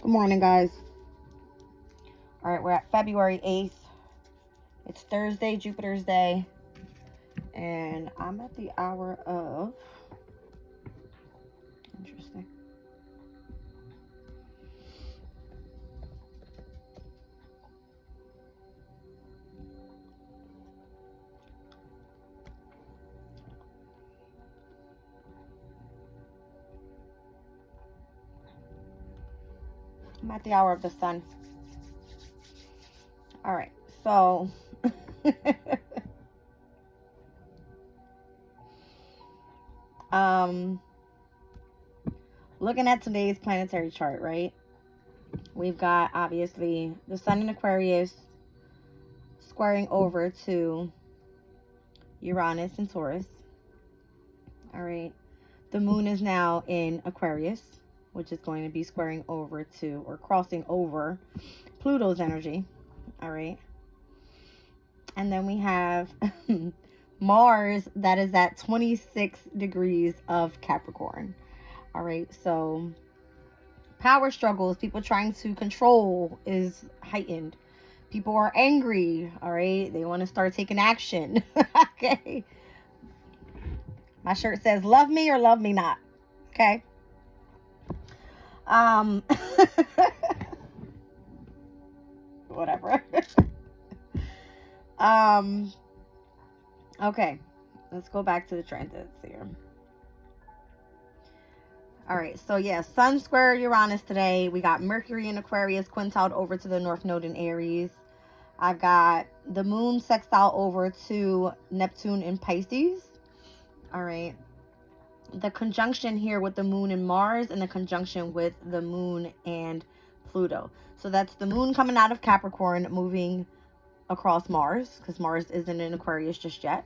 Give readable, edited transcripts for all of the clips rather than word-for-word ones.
Good morning, guys. All right, we're at February 8th. It's Thursday, Jupiter's Day. And I'm at the hour of... Interesting. I'm at the hour of the sun. All right, so... looking at today's planetary chart, right? We've got, obviously, the sun in Aquarius squaring over to Uranus and Taurus. All right. The moon is now in Aquarius, which is going to be squaring over to, or crossing over, Pluto's energy. All right. And then we have Mars that is at 26 degrees of Capricorn. All right. So power struggles, people trying to control is heightened. People are angry. All right. They want to start taking action. Okay. My shirt says, love me or love me not. Okay. Whatever. Okay. Let's go back to the transits here. All right. So, yeah, Sun square Uranus today. We got Mercury in Aquarius quintiled over to the North Node in Aries. I've got the moon sextile over to Neptune in Pisces. All right. The conjunction here with the moon and Mars, and the conjunction with the moon and Pluto. So that's the moon coming out of Capricorn moving across Mars, because Mars isn't in Aquarius just yet.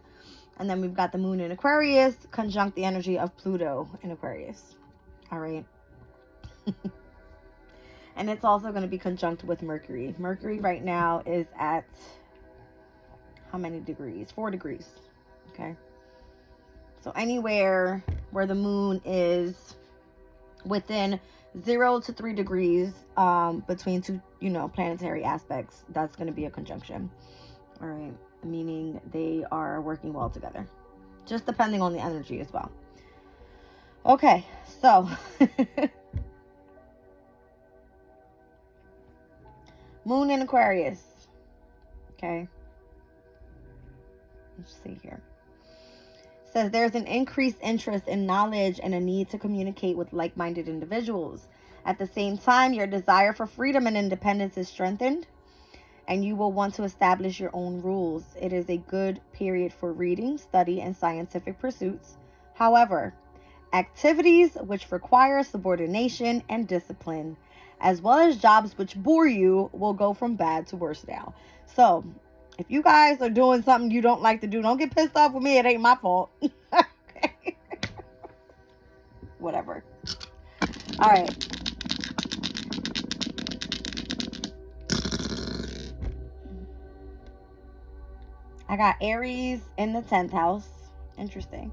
And then we've got the moon in Aquarius conjunct the energy of Pluto in Aquarius. All right. And it's also going to be conjunct with Mercury. Mercury right now is at how many degrees? 4 degrees. Okay. So anywhere where the moon is within 0 to 3 degrees between two, planetary aspects, that's going to be a conjunction. All right. Meaning they are working well together. Just depending on the energy as well. Okay. So moon in Aquarius. Okay. Let's see here. Says there's an increased interest in knowledge and a need to communicate with like-minded individuals. At the same time, your desire for freedom and independence is strengthened, and you will want to establish your own rules. It is a good period for reading, study, and scientific pursuits. However, activities which require subordination and discipline, as well as jobs which bore you, will go from bad to worse now. So, if you guys are doing something you don't like to do, don't get pissed off with me. It ain't my fault. Okay. Whatever. All right. I got Aries in the 10th house. Interesting.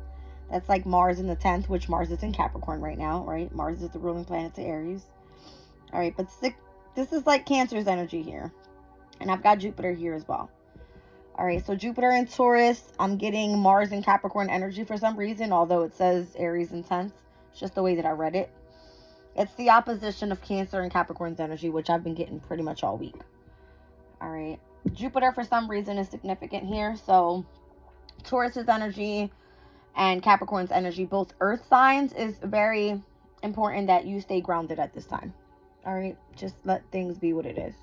That's like Mars in the 10th, which Mars is in Capricorn right now, right? Mars is the ruling planet to Aries. All right, but this is like Cancer's energy here. And I've got Jupiter here as well. All right, so Jupiter in Taurus. I'm getting Mars in Capricorn energy for some reason, although it says Aries in 10th. It's just the way that I read it. It's the opposition of Cancer and Capricorn's energy, which I've been getting pretty much all week. All right. Jupiter, for some reason, is significant here. So Taurus's energy and Capricorn's energy, both earth signs, is very important that you stay grounded at this time. All right. Just let things be what it is.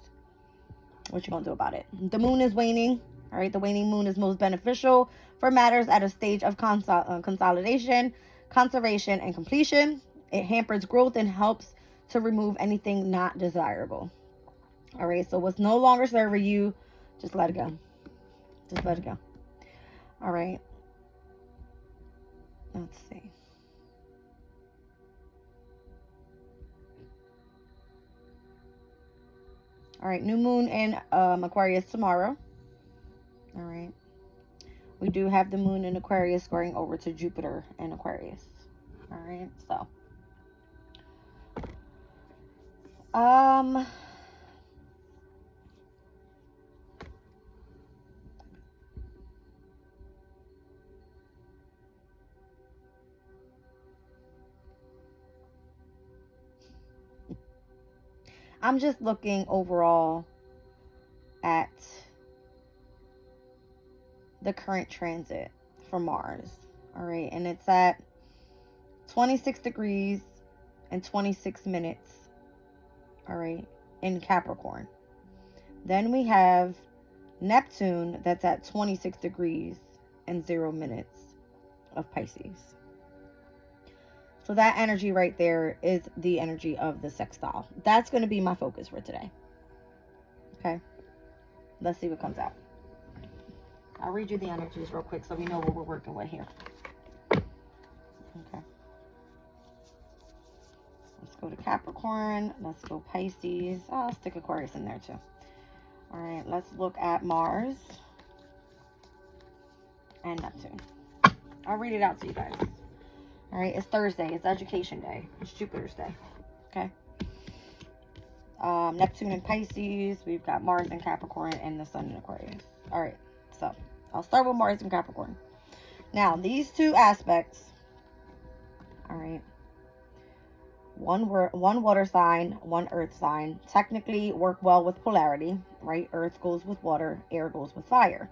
What you gonna do about it? The moon is waning. All right. The waning moon is most beneficial for matters at a stage of consolidation, conservation, and completion. It hampers growth and helps to remove anything not desirable. All right. So what's no longer serving you, just let it go. Just let it go. All right. Let's see. All right. New moon in Aquarius tomorrow. All right. We do have the moon in Aquarius going over to Jupiter in Aquarius. All right. So I'm just looking overall at the current transit for Mars. All right, and it's at 26 degrees and 26 minutes. All right, in Capricorn. Then we have Neptune that's at 26 degrees and 0 minutes of Pisces. So that energy right there is the energy of the sextile. That's going to be my focus for today. Okay. Let's see what comes out. I'll read you the energies real quick so we know what we're working with here. Okay. Let's go to Capricorn. Let's go Pisces. I'll stick Aquarius in there too. All right. Let's look at Mars and Neptune. I'll read it out to you guys. All right. It's Thursday. It's Education Day. It's Jupiter's Day. Okay. Neptune and Pisces. We've got Mars and Capricorn and the Sun in Aquarius. All right. So I'll start with Mars and Capricorn. Now, these two aspects, all right, one water sign, one earth sign, technically work well with polarity, right? Earth goes with water, air goes with fire,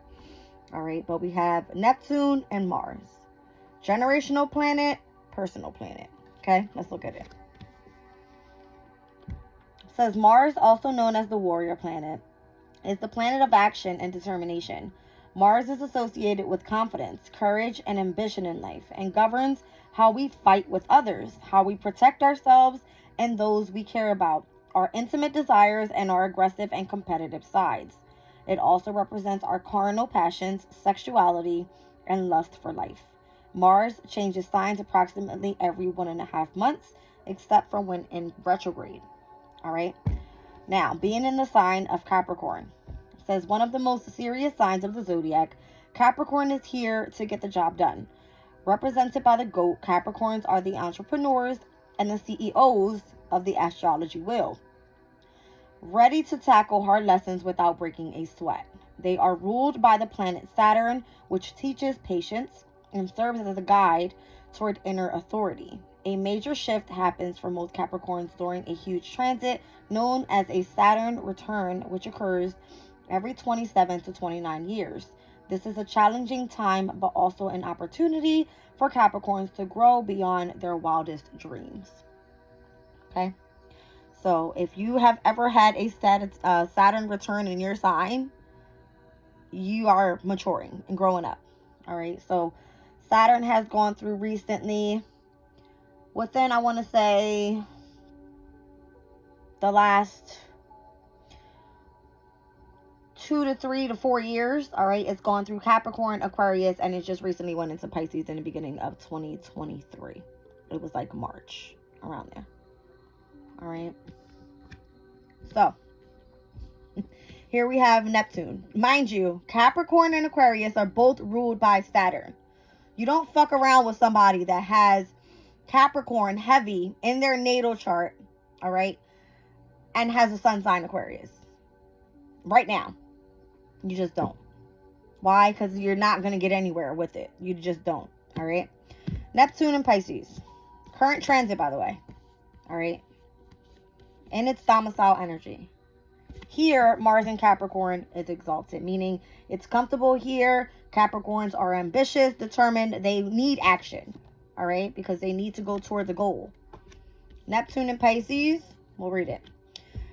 all right? But we have Neptune and Mars. Generational planet, personal planet, okay? Let's look at it. It says Mars, also known as the warrior planet, is the planet of action and determination. Mars is associated with confidence, courage, and ambition in life, and governs how we fight with others, how we protect ourselves and those we care about, our intimate desires, and our aggressive and competitive sides. It also represents our carnal passions, sexuality, and lust for life. Mars changes signs approximately every 1.5 months, except for when in retrograde. All right. Now, being in the sign of Capricorn, says one of the most serious signs of the zodiac, Capricorn is here to get the job done. Represented by the goat, Capricorns are the entrepreneurs and the CEOs of the astrology wheel, ready to tackle hard lessons without breaking a sweat. They are ruled by the planet Saturn, which teaches patience and serves as a guide toward inner authority. A major shift happens for most Capricorns during a huge transit known as a Saturn return, which occurs every 27 to 29 years. This is a challenging time, but also an opportunity for Capricorns to grow beyond their wildest dreams. Okay? So if you have ever had a Saturn return in your sign, you are maturing and growing up. All right? So Saturn has gone through recently, within, I want to say, the last 2 to 3 to 4 years, all right, it's gone through Capricorn, Aquarius, and it just recently went into Pisces in the beginning of 2023. It was like March, around there. All right. So, here we have Neptune. Mind you, Capricorn and Aquarius are both ruled by Saturn. You don't fuck around with somebody that has Capricorn heavy in their natal chart, all right, and has a sun sign Aquarius. Right now. You just don't. Why? Because you're not going to get anywhere with it. You just don't. All right. Neptune and Pisces. Current transit, by the way. All right. In its domicile energy. Here, Mars in Capricorn is exalted, meaning it's comfortable here. Capricorns are ambitious, determined. They need action. All right. Because they need to go towards a goal. Neptune and Pisces. We'll read it.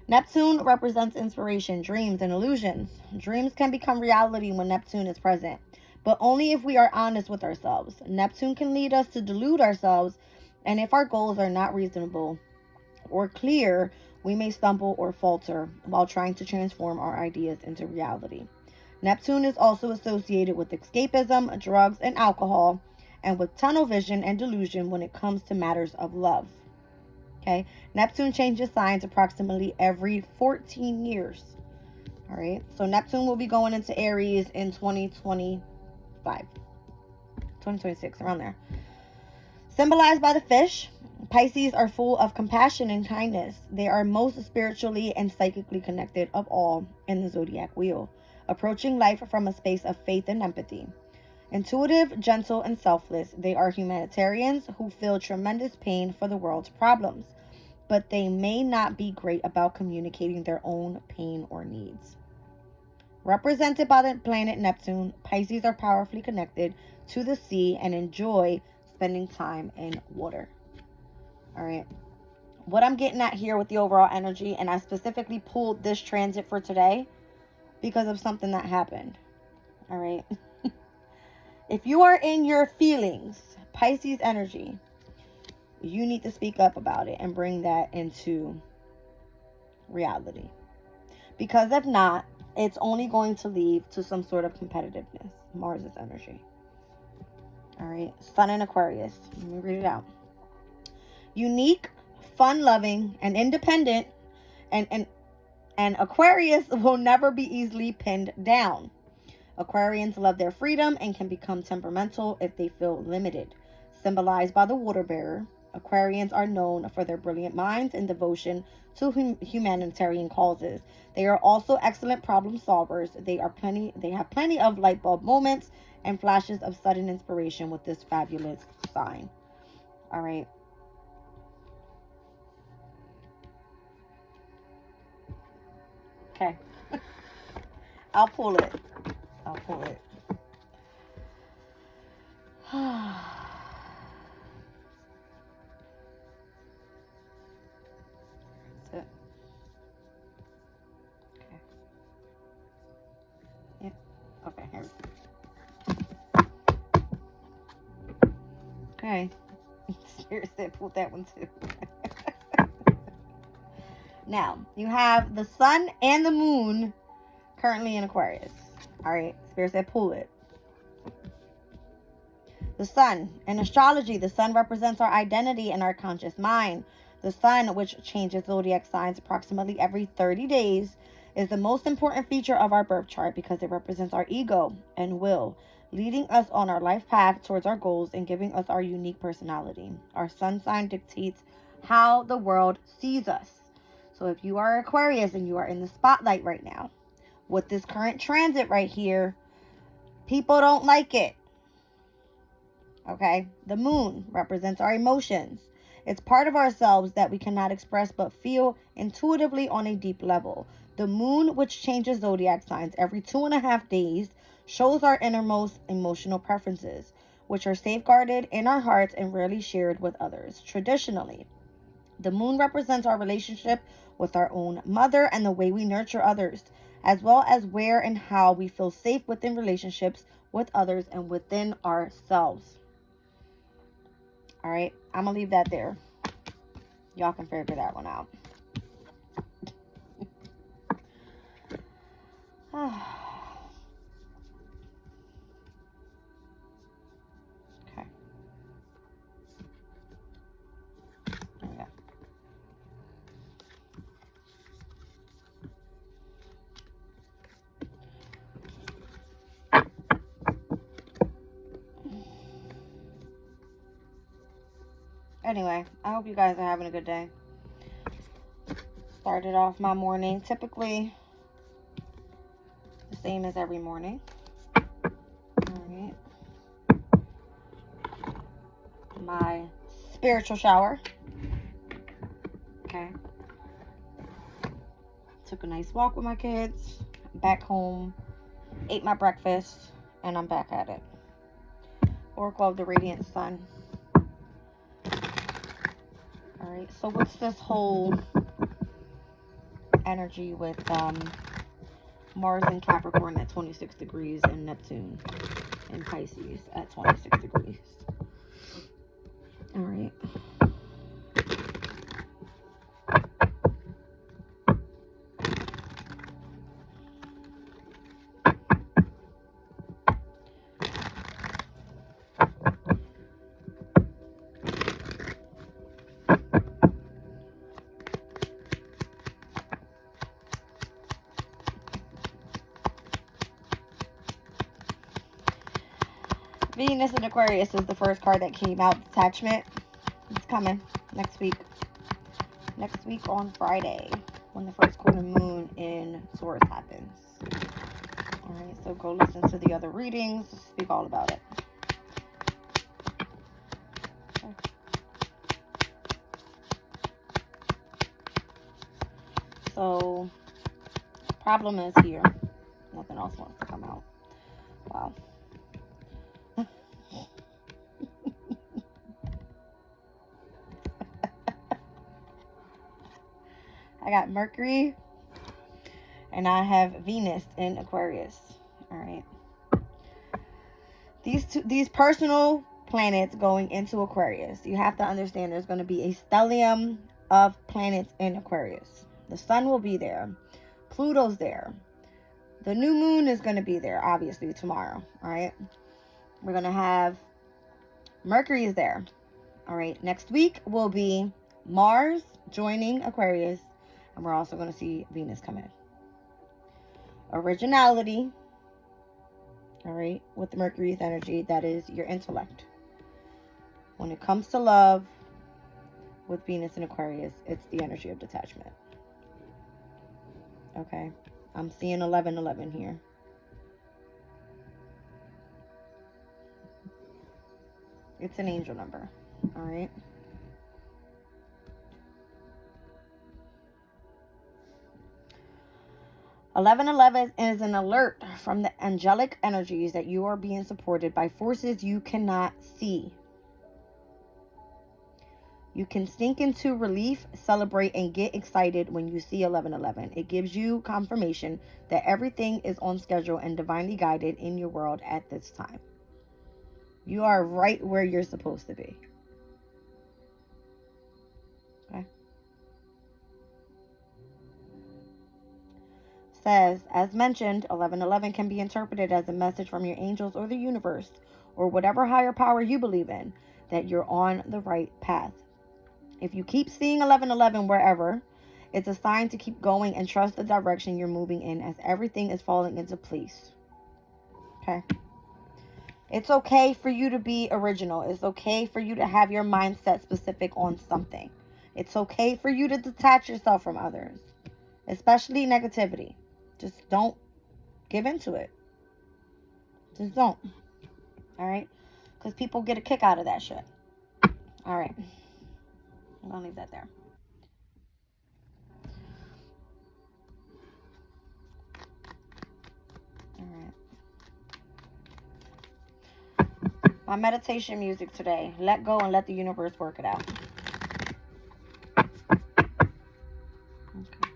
Neptune represents inspiration, dreams, and illusions. Dreams can become reality when Neptune is present, but only if we are honest with ourselves. Neptune can lead us to delude ourselves, and if our goals are not reasonable or clear, we may stumble or falter while trying to transform our ideas into reality. Neptune is also associated with escapism, drugs, and alcohol, and with tunnel vision and delusion when it comes to matters of love. Okay, Neptune changes signs approximately every 14 years. All right, so Neptune will be going into Aries in 2026, around there. Symbolized by the fish, Pisces are full of compassion and kindness. They are most spiritually and psychically connected of all in the zodiac wheel, approaching life from a space of faith and empathy. Intuitive, gentle, and selfless, they are humanitarians who feel tremendous pain for the world's problems, but they may not be great about communicating their own pain or needs. Represented by the planet Neptune, Pisces are powerfully connected to the sea and enjoy spending time in water. All right. What I'm getting at here with the overall energy, and I specifically pulled this transit for today because of something that happened. All right. If you are in your feelings, Pisces energy, you need to speak up about it and bring that into reality. Because if not, it's only going to lead to some sort of competitiveness. Mars's energy. All right. Sun in Aquarius. Let me read it out. Unique, fun-loving, and independent, and Aquarius will never be easily pinned down. Aquarians love their freedom and can become temperamental if they feel limited. Symbolized by the water bearer, Aquarians are known for their brilliant minds and devotion to humanitarian causes. They are also excellent problem solvers. They have plenty of light bulb moments and flashes of sudden inspiration with this fabulous sign. All right. Okay. I'll pull it. That's it. Okay. Yep. Okay, here. Okay. Spirit said pull that one too. Now, you have the sun and the moon currently in Aquarius. All right. Spirit said pull it. The sun. In astrology, the sun represents our identity and our conscious mind. The sun, which changes zodiac signs approximately every 30 days, is the most important feature of our birth chart because it represents our ego and will, leading us on our life path towards our goals and giving us our unique personality. Our sun sign dictates how the world sees us. So if you are Aquarius and you are in the spotlight right now, with this current transit right here, people don't like it. Okay? The moon represents our emotions. It's part of ourselves that we cannot express but feel intuitively on a deep level. The moon, which changes zodiac signs every 2.5 days, shows our innermost emotional preferences, which are safeguarded in our hearts and rarely shared with others. Traditionally, the moon represents our relationship with our own mother and the way we nurture others, as well as where and how we feel safe within relationships with others and within ourselves. All right, I'm going to leave that there. Y'all can figure that one out. Okay. There we go. Anyway, I hope you guys are having a good day. Started off my morning typically the same as every morning. All right. My spiritual shower. Okay. Took a nice walk with my kids. Back home. Ate my breakfast. And I'm back at it. Oracle of the Radiant Sun. Alright, so what's this whole energy with Mars in Capricorn at 26 degrees and Neptune in Pisces at 26 degrees? Alright. Venus in Aquarius is the first card that came out. Detachment. It's coming. next week. Next week on Friday, when the first quarter moon in Taurus happens. Alright, so go listen to the other readings. Speak all about it. Okay. So, problem is here. Nothing else wants to come out. Wow. I got Mercury and I have Venus in Aquarius. All right. These personal planets going into Aquarius. You have to understand there's going to be a stellium of planets in Aquarius. The sun will be there. Pluto's there. The new moon is going to be there, obviously, tomorrow. All right. We're going to have Mercury is there. All right. Next week will be Mars joining Aquarius. And we're also going to see Venus come in. Originality. All right. With the Mercury's energy, that is your intellect. When it comes to love, with Venus and Aquarius, it's the energy of detachment. Okay. I'm seeing 1111 here. It's an angel number. All right. (1111) is an alert from the angelic energies that you are being supported by forces you cannot see. You can sink into relief, celebrate, and get excited when you see 1111. It gives you confirmation that everything is on schedule and divinely guided in your world at this time. You are right where you're supposed to be. Okay. Says, as mentioned, 1111 can be interpreted as a message from your angels or the universe or whatever higher power you believe in that you're on the right path. If you keep seeing 1111 wherever, it's a sign to keep going and trust the direction you're moving in as everything is falling into place. Okay. It's okay for you to be original. It's okay for you to have your mindset specific on something. It's okay for you to detach yourself from others, especially negativity. Just don't give into it. Just don't. All right? Because people get a kick out of that shit. All right. I'm going to leave that there. All right. My meditation music today. Let go and let the universe work it out. Okay.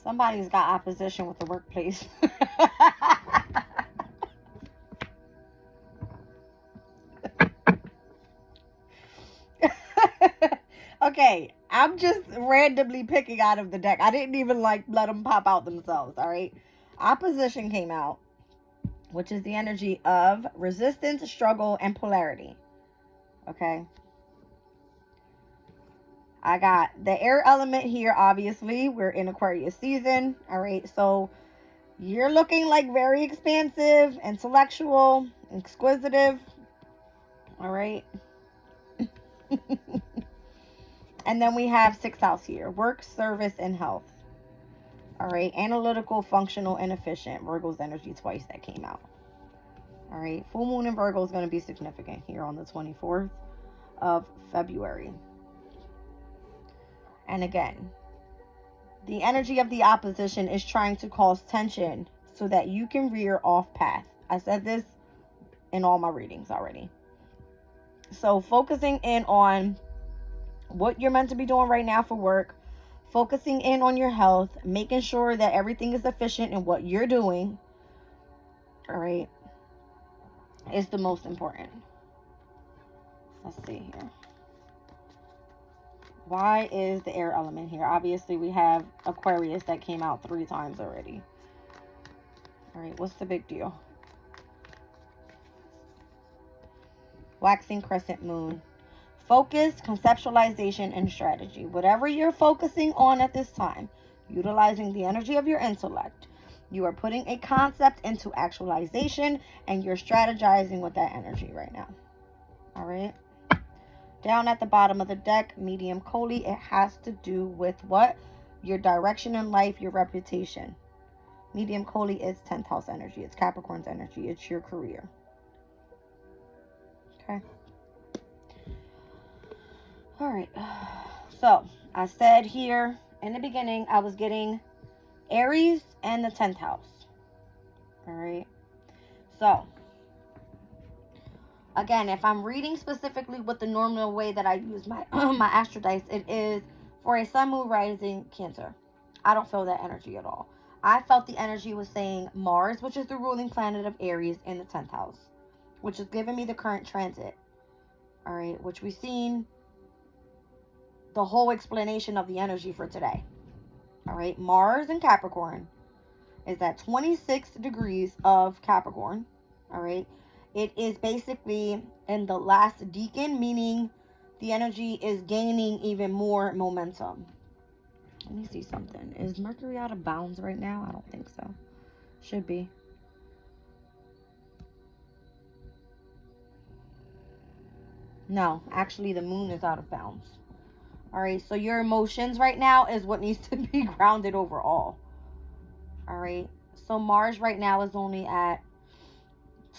Somebody's got opposition with the workplace. Okay, I'm just randomly picking out of the deck. I didn't even let them pop out themselves, all right? Opposition came out, which is the energy of resistance, struggle, and polarity. Okay? I got the air element here, obviously. We're in Aquarius season, all right? So you're looking like very expansive, intellectual, exquisitive, all right? And then we have 6th house here, work, service, and health. All right, analytical, functional, and efficient. Virgo's energy twice that came out. All right, full moon in Virgo is going to be significant here on the 24th of February. And again, the energy of the opposition is trying to cause tension so that you can veer off path. I said this in all my readings already. So focusing in on what you're meant to be doing right now for work, focusing in on your health, making sure that everything is efficient in what you're doing, all right, is the most important. Let's see here. Why is the air element here? Obviously, we have Aquarius that came out 3 times already. All right, what's the big deal? Waxing crescent moon. Focus, conceptualization, and strategy. Whatever you're focusing on at this time, utilizing the energy of your intellect, you are putting a concept into actualization, and you're strategizing with that energy right now. All right. Down at the bottom of the deck, medium Koli. It has to do with what? Your direction in life, your reputation. Medium Koli is 10th house energy. It's Capricorn's energy. It's your career. Okay. All right. So, I said here in the beginning, I was getting Aries and the 10th house. All right. So, again, if I'm reading specifically with the normal way that I use my my astro dice, it is for a sun, moon, rising, Cancer. I don't feel that energy at all. I felt the energy was saying Mars, which is the ruling planet of Aries, in the 10th house, which is giving me the current transit. All right, which we've seen the whole explanation of the energy for today. All right, Mars in Capricorn is at 26 degrees of Capricorn. All right, it is basically in the last decan, meaning the energy is gaining even more momentum. Let me see something. Is Mercury out of bounds right now? I don't think so. Should be. No, actually the moon is out of bounds. All right, so your emotions right now is what needs to be grounded overall. All right, so Mars right now is only at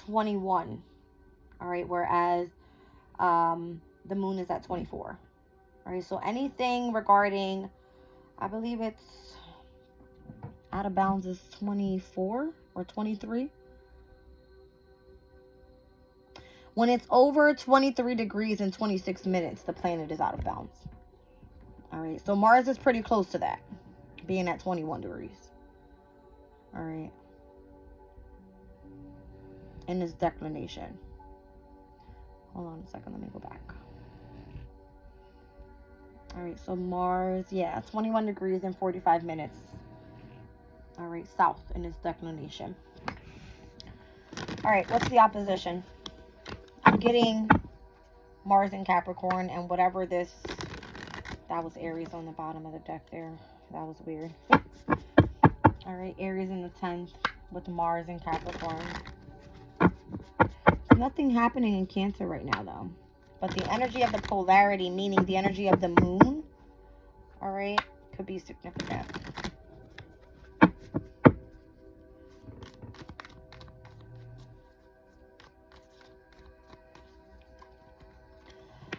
21. All right, whereas the moon is at 24. All right, so anything regarding, I believe it's out of bounds is 24 or 23. When it's over 23 degrees and 26 minutes, the planet is out of bounds. All right, so Mars is pretty close to that, being at 21 degrees. All right, in its declination. Hold on a second, let me go back. All right, so Mars, yeah, 21 degrees and 45 minutes. All right, south in its declination. All right, what's the opposition? I'm getting Mars in Capricorn and whatever this, that was Aries on the bottom of the deck there. That was weird. All right, Aries in the 10th with Mars in Capricorn. There's nothing happening in Cancer right now, though. But the energy of the polarity, meaning the energy of the moon, all right, could be significant.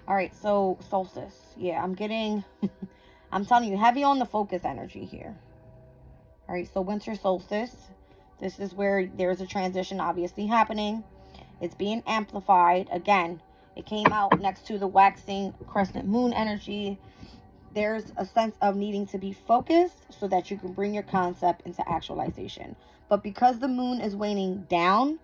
All right, so solstice. Yeah, I'm getting, I'm telling you, heavy on the focus energy here. All right, so winter solstice. This is where there's a transition obviously happening. It's being amplified. Again, it came out next to the waxing crescent moon energy. There's a sense of needing to be focused so that you can bring your concept into actualization. But because the moon is waning down,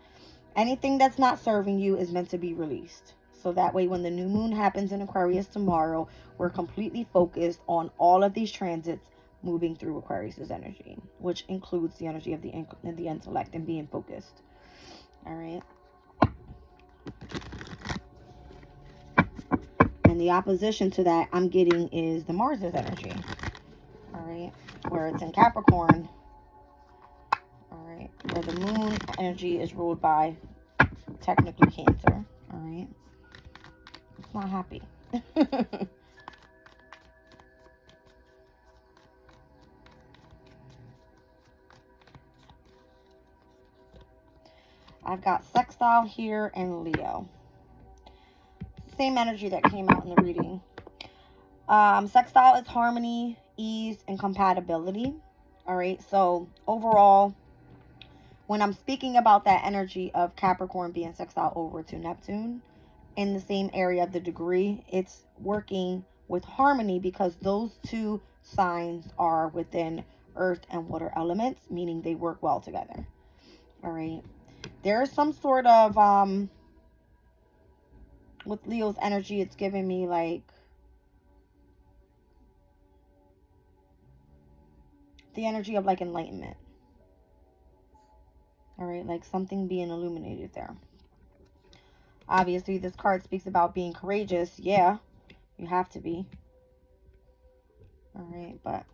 anything that's not serving you is meant to be released. So that way, when the new moon happens in Aquarius tomorrow, we're completely focused on all of these transits moving through Aquarius's energy, which includes the energy of the intellect and being focused. All right. And the opposition to that I'm getting is the Mars's energy. All right. Where it's in Capricorn. All right. Where the moon energy is ruled by technically Cancer. All right. It's not happy. I've got sextile here and Leo. Same energy that came out in the reading. Sextile is harmony, ease, and compatibility. All right. So overall, when I'm speaking about that energy of Capricorn being sextile over to Neptune in the same area of the degree, it's working with harmony because those two signs are within earth and water elements, meaning they work well together. All right. There's some sort of, with Leo's energy, it's giving me like the energy of like enlightenment. All right, like something being illuminated there. Obviously, this card speaks about being courageous. Yeah, you have to be. All right, but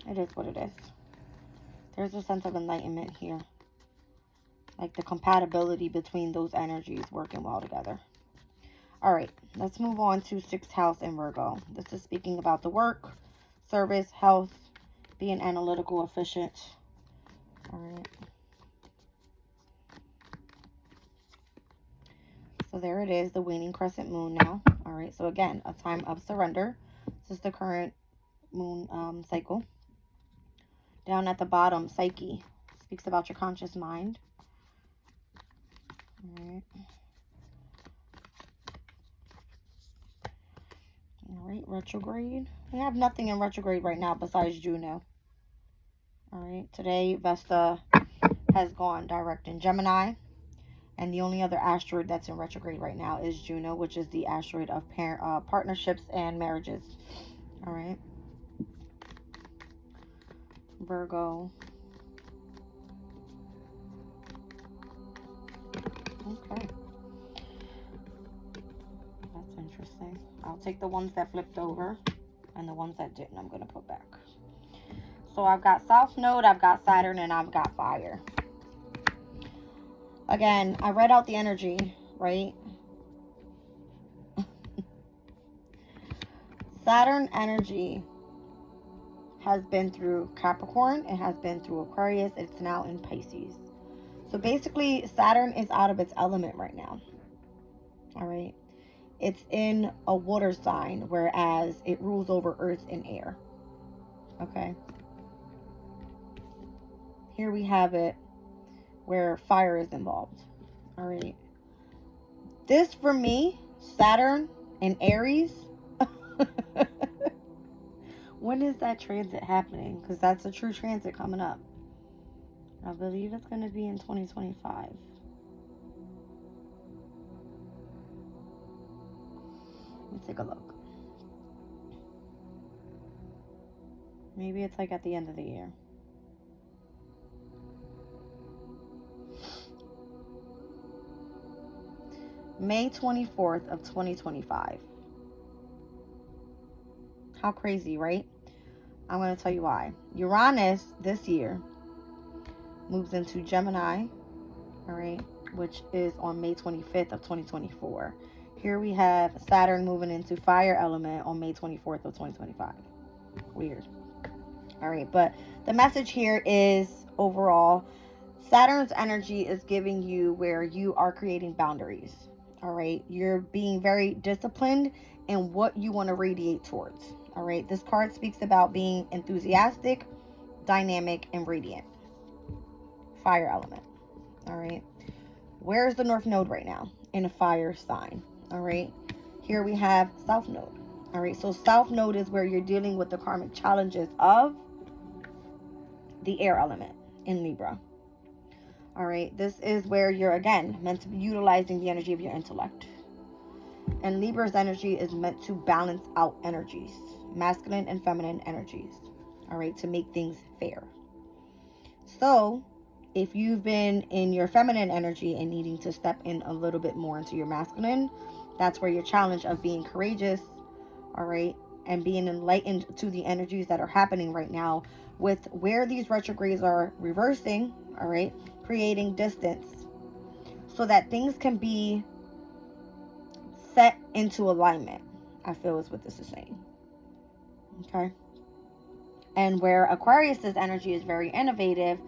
it is what it is. There's a sense of enlightenment here. Like the compatibility between those energies working well together. All right, let's move on to 6th house in Virgo. This is speaking about the work, service, health, being analytical, efficient. All right. So there it is, the waning crescent moon now. All right, so again, a time of surrender. This is the current moon cycle. Down at the bottom, Psyche. Speaks about your conscious mind. All right. All right, retrograde. We have nothing in retrograde right now besides Juno. All right, today Vesta has gone direct in Gemini. And the only other asteroid that's in retrograde right now is Juno, which is the asteroid of partnerships and marriages. All right. Virgo. Okay. That's interesting. I'll take the ones that flipped over and the ones that didn't, I'm going to put back. So I've got South Node, I've got Saturn, and I've got fire. Again, I read out the energy, right? Saturn energy has been through Capricorn. It has been through Aquarius. It's now in Pisces. So basically, Saturn is out of its element right now. All right. It's in a water sign, whereas it rules over earth and air. Okay. Here we have it where fire is involved. All right. This, for me, Saturn and Aries. When is that transit happening? Because that's a true transit coming up. I believe it's going to be in 2025. Let me take a look. Maybe it's like at the end of the year. May 24th of 2025. How crazy, right? I'm going to tell you why. Uranus this year moves into Gemini, all right, which is on May 25th of 2024. Here we have Saturn moving into fire element on May 24th of 2025. Weird. All right, but the message here is overall, Saturn's energy is giving you where you are creating boundaries. All right, you're being very disciplined in what you want to radiate towards. All right, this card speaks about being enthusiastic, dynamic, and radiant. Fire element. All right, where's the North Node right now? In a fire sign. All right, here we have South Node. All right, so South Node is where you're dealing with the karmic challenges of the air element in Libra. All right, this is where you're, again, meant to be utilizing the energy of your intellect. And Libra's energy is meant to balance out energies, masculine and feminine energies, all right, to make things fair. So if you've been in your feminine energy and needing to step in a little bit more into your masculine, that's where your challenge of being courageous, all right, and being enlightened to the energies that are happening right now with where these retrogrades are reversing, all right, creating distance so that things can be set into alignment, I feel is what this is saying. Okay. And where Aquarius's energy is very innovative,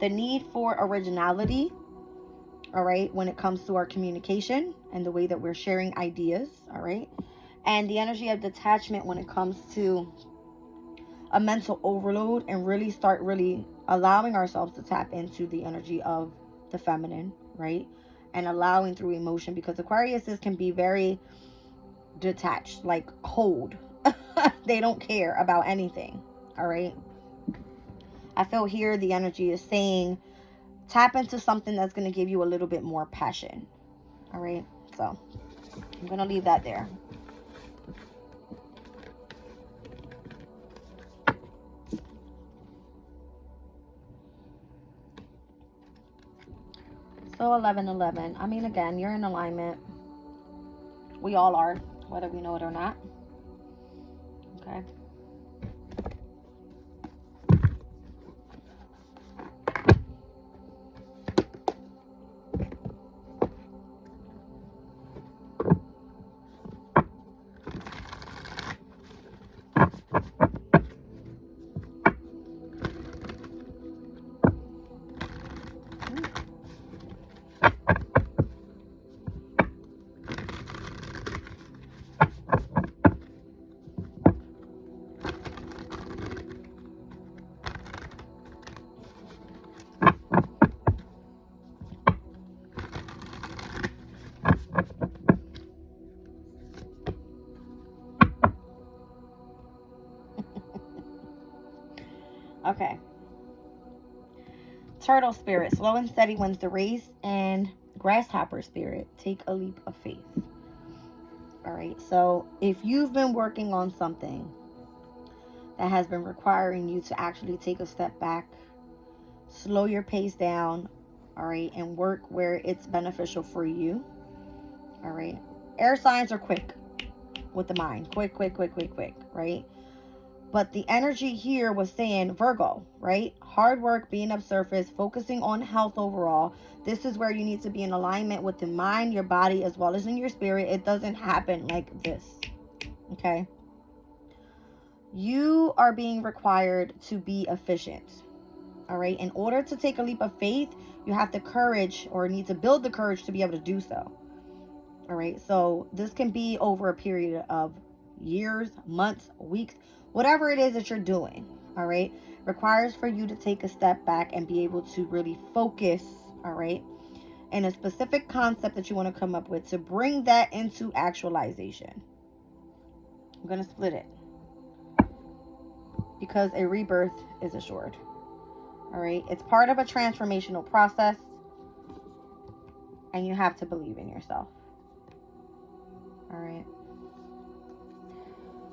the need for originality, all right, when it comes to our communication and the way that we're sharing ideas, all right, and the energy of detachment when it comes to a mental overload and really start allowing ourselves to tap into the energy of the feminine, right, and allowing through emotion, because Aquariuses can be very detached, like cold. They don't care about anything, all right. I feel here the energy is saying tap into something that's going to give you a little bit more passion, all right. So I'm going to leave that there. So 1111. I mean, again, you're in alignment. We all are, whether we know it or not. Okay. Okay. Turtle spirit, slow and steady wins the race. And grasshopper spirit, take a leap of faith. All right. So if you've been working on something that has been requiring you to actually take a step back, slow your pace down, all right, and work where it's beneficial for you. All right. Air signs are quick with the mind. Quick, right? But the energy here was saying Virgo, right? Hard work, being up surface, focusing on health overall. This is where you need to be in alignment with the mind, your body, as well as in your spirit. It doesn't happen like this, okay? You are being required to be efficient, all right? In order to take a leap of faith, you have the courage, or need to build the courage to be able to do so, all right? So this can be over a period of years, months, weeks, whatever it is that you're doing, all right, requires for you to take a step back and be able to really focus, all right, in a specific concept that you want to come up with to bring that into actualization. I'm going to split it because a rebirth is assured, all right? It's part of a transformational process, and you have to believe in yourself, all right?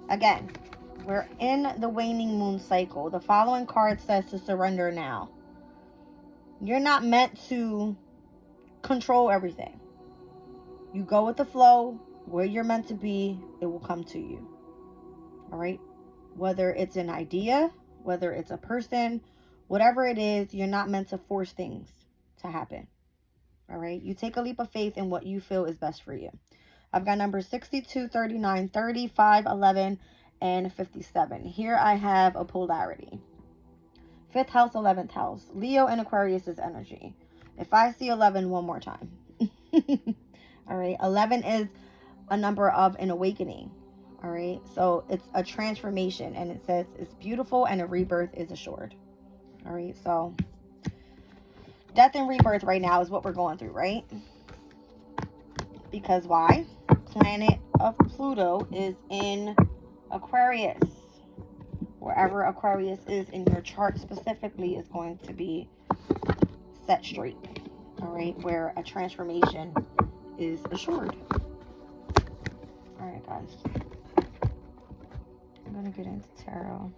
Again, we're in the waning moon cycle. The following card says to surrender now. You're not meant to control everything. You go with the flow. Where you're meant to be, it will come to you. All right? Whether it's an idea, whether it's a person, whatever it is, you're not meant to force things to happen. All right? You take a leap of faith in what you feel is best for you. I've got numbers 62, 39, 35, 11, and 57. Here I have a polarity. 5th house, 11th house. Leo and Aquarius is energy. If I see 11 one more time. All right. 11 is a number of an awakening. All right. So it's a transformation, and it says it's beautiful and a rebirth is assured. All right. So death and rebirth right now is what we're going through, right? Because why? Planet of Pluto is in Aquarius. Wherever Aquarius is in your chart specifically is going to be set straight. All right, where a transformation is assured. All right, guys. I'm going to get into tarot.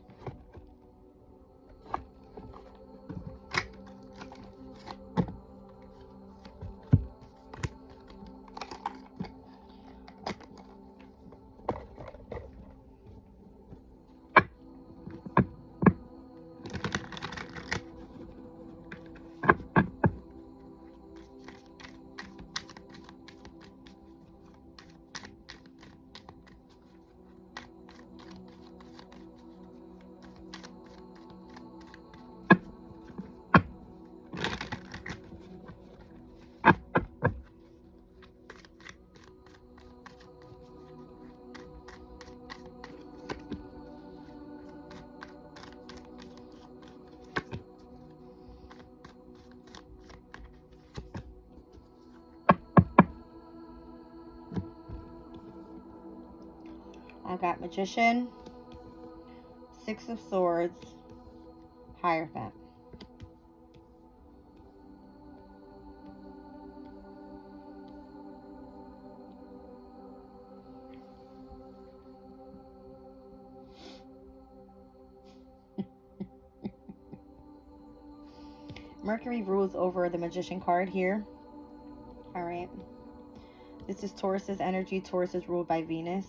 I've got Magician, 6 of Swords, Hierophant. Mercury rules over the Magician card here. All right. This is Taurus's energy. Taurus is ruled by Venus.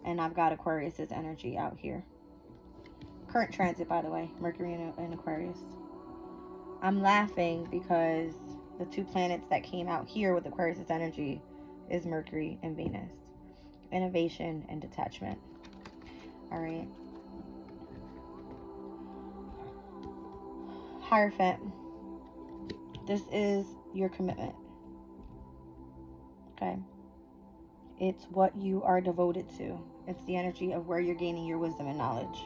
And I've got Aquarius's energy out here. Current transit, by the way. Mercury in Aquarius. I'm laughing because the two planets that came out here with Aquarius's energy is Mercury and Venus. Innovation and detachment. All right. Hierophant. This is your commitment. Okay. It's what you are devoted to. It's the energy of where you're gaining your wisdom and knowledge.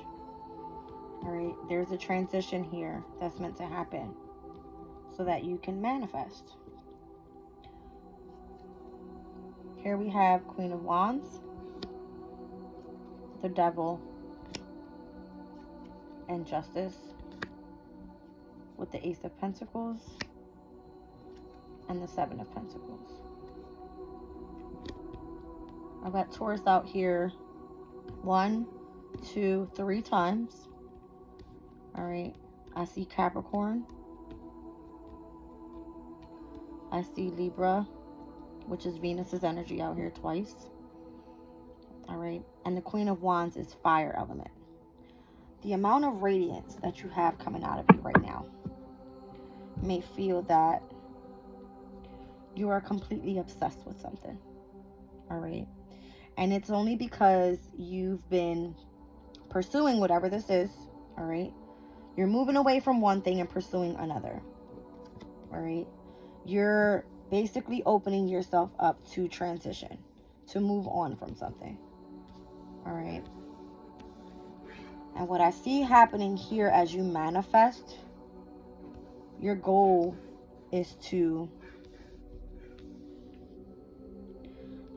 All right. There's a transition here that's meant to happen so that you can manifest. Here we have Queen of Wands, the Devil, and Justice, with the Ace of Pentacles and the Seven of Pentacles. I've got Taurus out here 1, 2, 3 times. All right. I see Capricorn. I see Libra, which is Venus's energy out here twice. All right. And the Queen of Wands is fire element. The amount of radiance that you have coming out of you right now may feel that you are completely obsessed with something. All right. And it's only because you've been pursuing whatever this is. All right. You're moving away from one thing and pursuing another. All right. You're basically opening yourself up to transition, to move on from something. All right. And what I see happening here as you manifest, your goal is to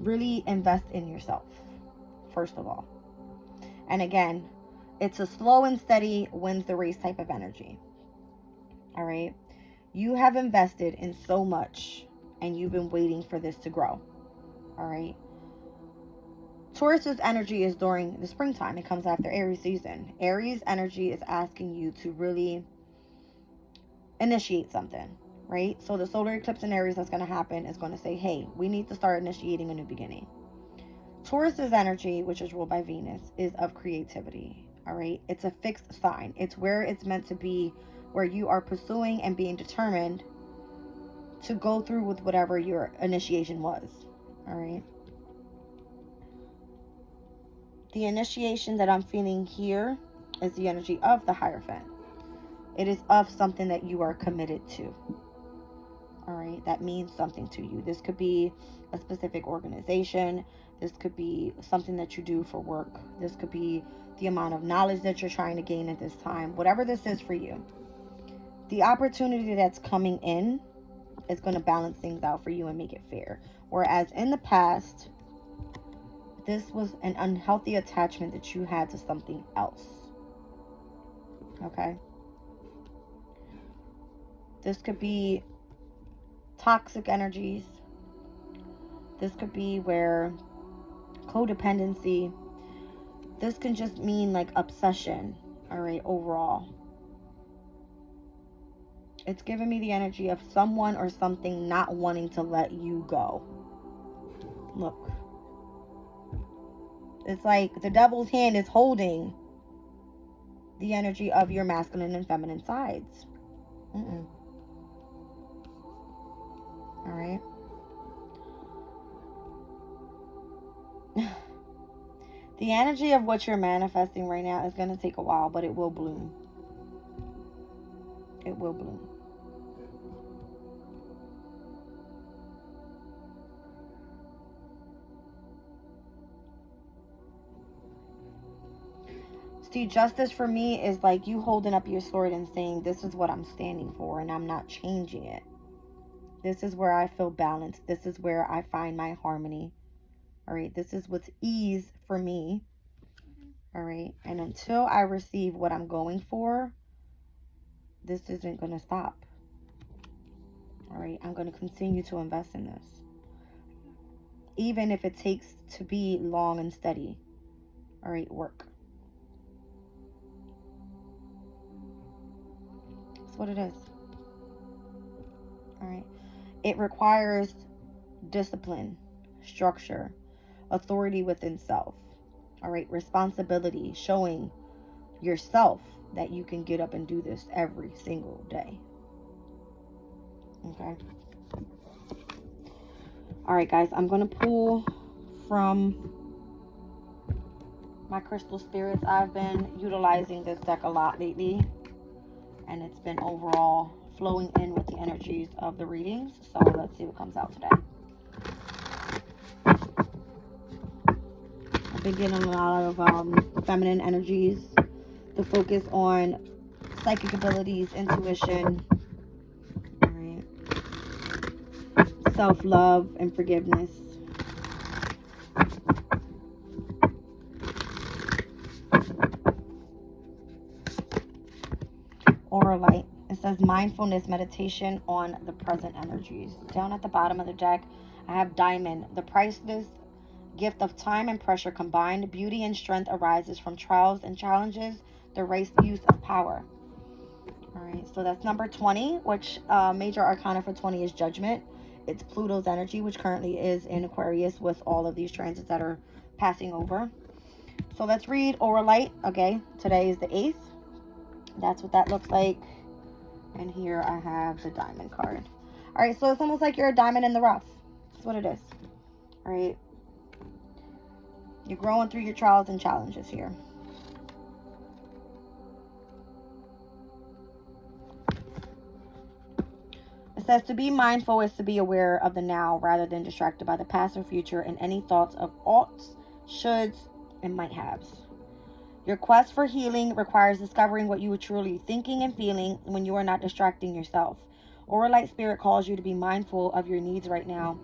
really invest in yourself, first of all. And again, it's a slow and steady wins the race type of energy. All right. You have invested in so much and you've been waiting for this to grow. All right. Taurus's energy is during the springtime. It comes after Aries season. Aries energy is asking you to really initiate something, right? So the solar eclipse in Aries that's going to happen is going to say, hey, we need to start initiating a new beginning. Taurus's energy, which is ruled by Venus, is of creativity. All right. It's a fixed sign. It's where it's meant to be, where you are pursuing and being determined to go through with whatever your initiation was. All right. The initiation that I'm feeling here is the energy of the Hierophant. It is of something that you are committed to. All right. That means something to you. This could be a specific organization. This could be something that you do for work. This could be the amount of knowledge that you're trying to gain at this time. Whatever this is for you. The opportunity that's coming in is going to balance things out for you and make it fair. Whereas in the past, this was an unhealthy attachment that you had to something else. Okay? This could be toxic energies. This could be where codependency. This can just mean like obsession, all right, overall. It's giving me the energy of someone or something not wanting to let you go. Look. It's like the devil's hand is holding the energy of your masculine and feminine sides. All right. The energy of what you're manifesting right now is going to take a while, but it will bloom. It will bloom. See, justice for me is like you holding up your sword and saying, this is what I'm standing for and I'm not changing it. This is where I feel balanced. This is where I find my harmony. All right. This is what's ease for me. All right. And until I receive what I'm going for, this isn't going to stop. All right. I'm going to continue to invest in this. Even if it takes to be long and steady. All right. Work. That's what it is. All right. It requires discipline, structure, authority within self. All right, responsibility, showing yourself that you can get up and do this every single day. Okay. All right, guys, I'm going to pull from my crystal spirits. I've been utilizing this deck a lot lately, and it's been overall flowing in with the energies of the readings. So let's see what comes out today. I've been getting a lot of feminine energies, the focus on psychic abilities, intuition, all right, self-love and forgiveness. Aura light. It says mindfulness meditation on the present energies. Down at the bottom of the deck, I have diamond. The priceless gift of time and pressure combined. Beauty and strength arises from trials and challenges. The race use of power. All right, so that's number 20, which major arcana for 20 is judgment. It's Pluto's energy, which currently is in Aquarius with all of these transits that are passing over. So let's read Aura light. Okay, today is the 8th. That's what that looks like. And here I have the diamond card. All right, so it's almost like you're a diamond in the rough. That's what it is. All right. You're growing through your trials and challenges here. It says to be mindful is to be aware of the now rather than distracted by the past or future and any thoughts of oughts, shoulds, and might haves. Your quest for healing requires discovering what you are truly thinking and feeling when you are not distracting yourself. Aura light spirit calls you to be mindful of your needs right now,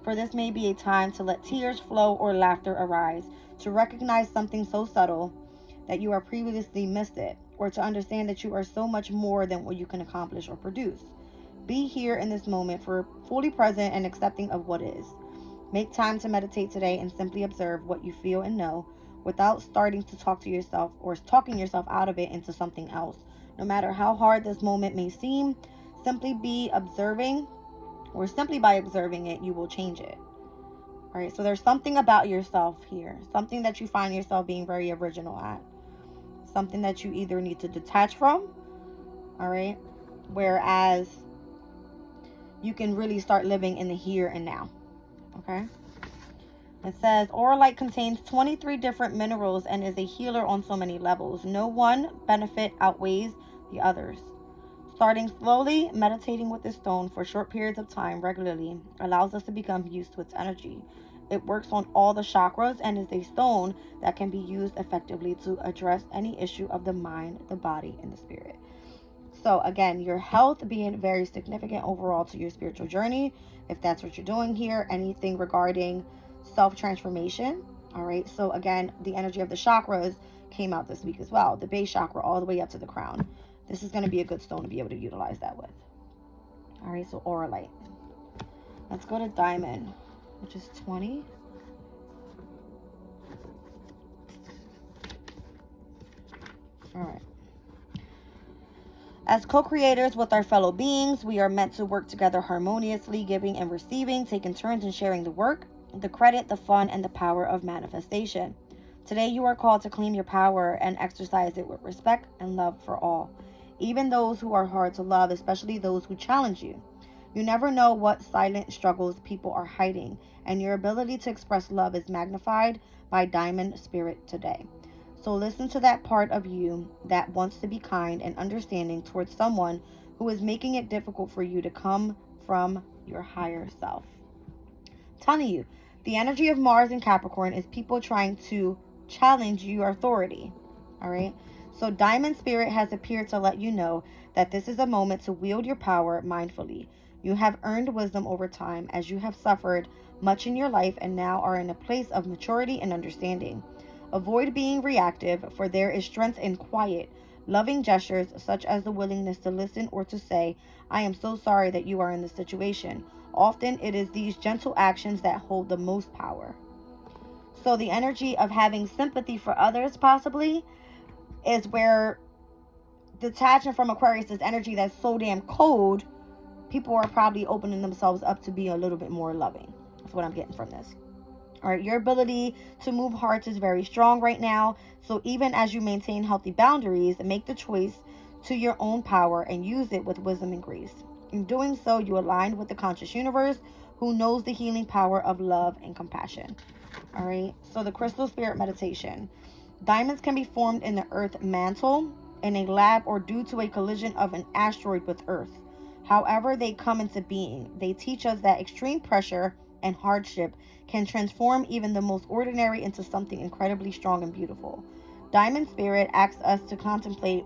for this may be a time to let tears flow or laughter arise, to recognize something so subtle that you are previously missed it, or to understand that you are so much more than what you can accomplish or produce. Be here in this moment, for fully present and accepting of what is. Make time to meditate today and simply observe what you feel and know, without starting to talk to yourself or talking yourself out of it into something else. No matter how hard this moment may seem, simply be observing, or simply by observing it, you will change it. All right, so there's something about yourself here, something that you find yourself being very original at, something that you either need to detach from, all right, whereas you can really start living in the here and now. Okay. It says, Aura light contains 23 different minerals and is a healer on so many levels. No one benefit outweighs the others. Starting slowly, meditating with this stone for short periods of time regularly allows us to become used to its energy. It works on all the chakras and is a stone that can be used effectively to address any issue of the mind, the body, and the spirit. So again, your health being very significant overall to your spiritual journey, if that's what you're doing here, anything regarding self-transformation. All right, so again, the energy of the chakras came out this week as well, the base chakra all the way up to the crown. This is going to be a good stone to be able to utilize that with. All right, so aura light. Let's go to diamond, which is 20. All right. As co-creators with our fellow beings, we are meant to work together harmoniously, giving and receiving, taking turns in sharing the work, the credit, the fun, and the power of manifestation. Today you are called to claim your power and exercise it with respect and love for all, even those who are hard to love, especially those who challenge you. You never know what silent struggles people are hiding, and your ability to express love is magnified by diamond spirit today. So listen to that part of you that wants to be kind and understanding towards someone who is making it difficult for you to come from your higher self. I'm telling you, the energy of Mars and Capricorn is people trying to challenge your authority. All right. So Diamond Spirit has appeared to let you know that this is a moment to wield your power mindfully. You have earned wisdom over time as you have suffered much in your life and now are in a place of maturity and understanding. Avoid being reactive, for there is strength in quiet, loving gestures such as the willingness to listen or to say, I am so sorry that you are in this situation. Often it is these gentle actions that hold the most power. So the energy of having sympathy for others possibly is where detaching from Aquarius' energy that's so damn cold people are probably opening themselves up to be a little bit more loving. That's what I'm getting from this. All right, your ability to move hearts is very strong right now. So even as you maintain healthy boundaries, make the choice to your own power and use it with wisdom and grace. In doing so, you align with the conscious universe who knows the healing power of love and compassion. All right, so the crystal spirit meditation. Diamonds can be formed in the earth mantle, in a lab, or due to a collision of an asteroid with Earth. However they come into being, they teach us that extreme pressure and hardship can transform even the most ordinary into something incredibly strong and beautiful. Diamond Spirit asks us to contemplate,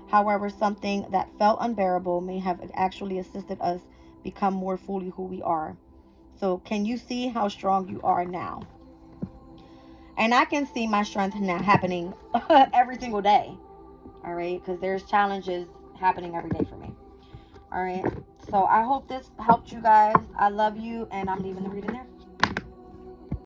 however, something that felt unbearable may have actually assisted us become more fully who we are. So, can you see how strong you are now? And I can see my strength now happening every single day. All right, because there's challenges happening every day for me. All right, so I hope this helped you guys. I love you, and I'm leaving the reading there.